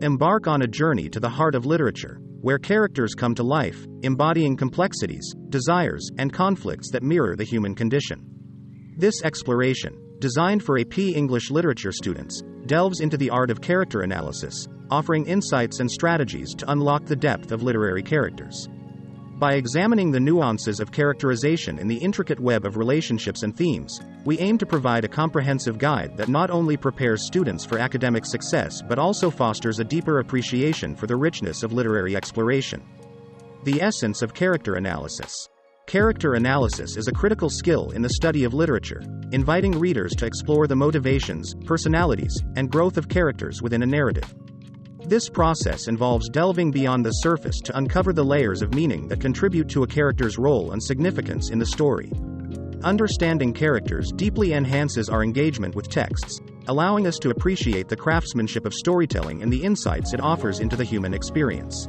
Embark on a journey to the heart of literature, where characters come to life, embodying complexities, desires, and conflicts that mirror the human condition. This exploration, designed for AP English literature students, delves into the art of character analysis, offering insights and strategies to unlock the depth of literary characters. By examining the nuances of characterization in the intricate web of relationships and themes, we aim to provide a comprehensive guide that not only prepares students for academic success but also fosters a deeper appreciation for the richness of literary exploration. The essence of character analysis. Character analysis is a critical skill in the study of literature, inviting readers to explore the motivations, personalities, and growth of characters within a narrative. This process involves delving beyond the surface to uncover the layers of meaning that contribute to a character's role and significance in the story. Understanding characters deeply enhances our engagement with texts, allowing us to appreciate the craftsmanship of storytelling and the insights it offers into the human experience.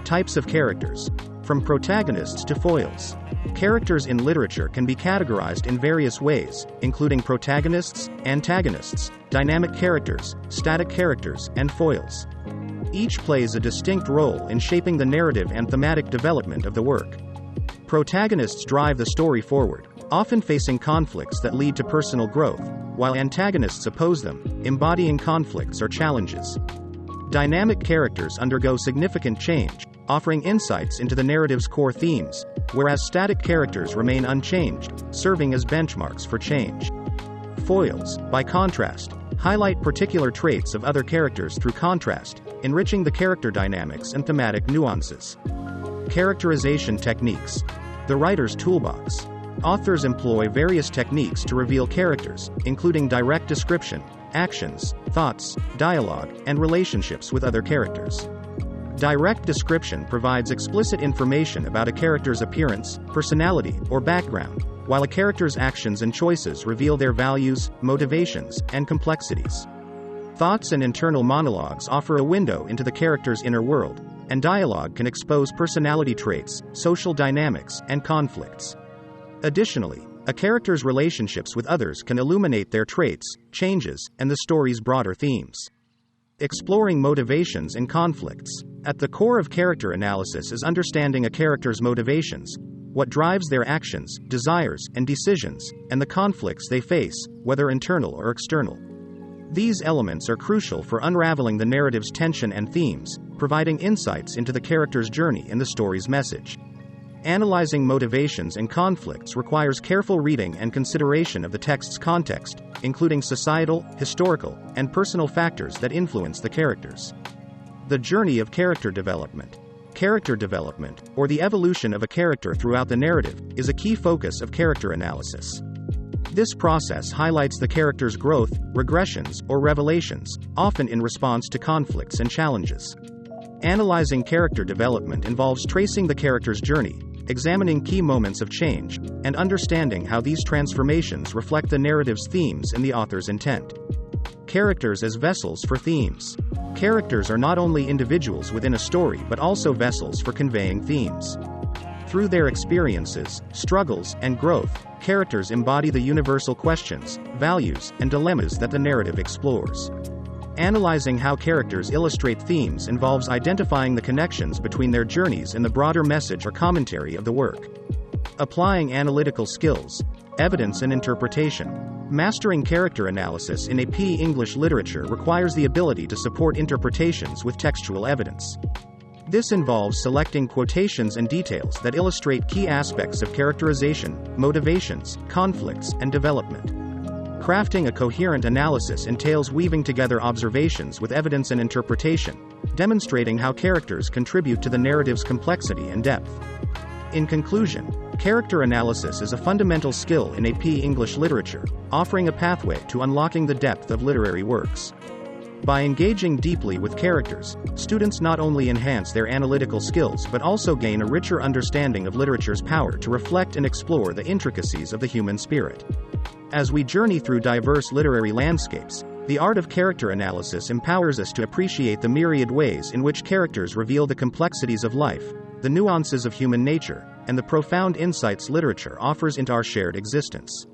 Types of characters. From protagonists to foils. Characters in literature can be categorized in various ways, including protagonists, antagonists, dynamic characters, static characters, and foils. Each plays a distinct role in shaping the narrative and thematic development of the work. Protagonists drive the story forward, often facing conflicts that lead to personal growth, while antagonists oppose them, embodying conflicts or challenges. Dynamic characters undergo significant change, offering insights into the narrative's core themes, whereas static characters remain unchanged, serving as benchmarks for change. Foils, by contrast, highlight particular traits of other characters through contrast, enriching the character dynamics and thematic nuances. Characterization techniques. The writer's toolbox. Authors employ various techniques to reveal characters, including direct description, actions, thoughts, dialogue, and relationships with other characters. Direct description provides explicit information about a character's appearance, personality, or background, while a character's actions and choices reveal their values, motivations, and complexities. Thoughts and internal monologues offer a window into the character's inner world, and dialogue can expose personality traits, social dynamics, and conflicts. Additionally, a character's relationships with others can illuminate their traits, changes, and the story's broader themes. Exploring motivations and conflicts. At the core of character analysis is understanding a character's motivations, what drives their actions, desires, and decisions, and the conflicts they face, whether internal or external. These elements are crucial for unraveling the narrative's tension and themes, providing insights into the character's journey and the story's message. Analyzing motivations and conflicts requires careful reading and consideration of the text's context, including societal, historical, and personal factors that influence the characters. The journey of character development. Character development, or the evolution of a character throughout the narrative, is a key focus of character analysis. This process highlights the character's growth, regressions, or revelations, often in response to conflicts and challenges. Analyzing character development involves tracing the character's journey, examining key moments of change, and understanding how these transformations reflect the narrative's themes and the author's intent. Characters as vessels for themes. Characters are not only individuals within a story but also vessels for conveying themes. Through their experiences, struggles, and growth, characters embody the universal questions, values, and dilemmas that the narrative explores. Analyzing how characters illustrate themes involves identifying the connections between their journeys and the broader message or commentary of the work. Applying analytical skills, evidence and interpretation. Mastering character analysis in AP English literature requires the ability to support interpretations with textual evidence. This involves selecting quotations and details that illustrate key aspects of characterization, motivations, conflicts, and development. Crafting a coherent analysis entails weaving together observations with evidence and interpretation, demonstrating how characters contribute to the narrative's complexity and depth. In conclusion, character analysis is a fundamental skill in AP English literature, offering a pathway to unlocking the depth of literary works. By engaging deeply with characters, students not only enhance their analytical skills but also gain a richer understanding of literature's power to reflect and explore the intricacies of the human spirit. As we journey through diverse literary landscapes, the art of character analysis empowers us to appreciate the myriad ways in which characters reveal the complexities of life, the nuances of human nature, and the profound insights literature offers into our shared existence.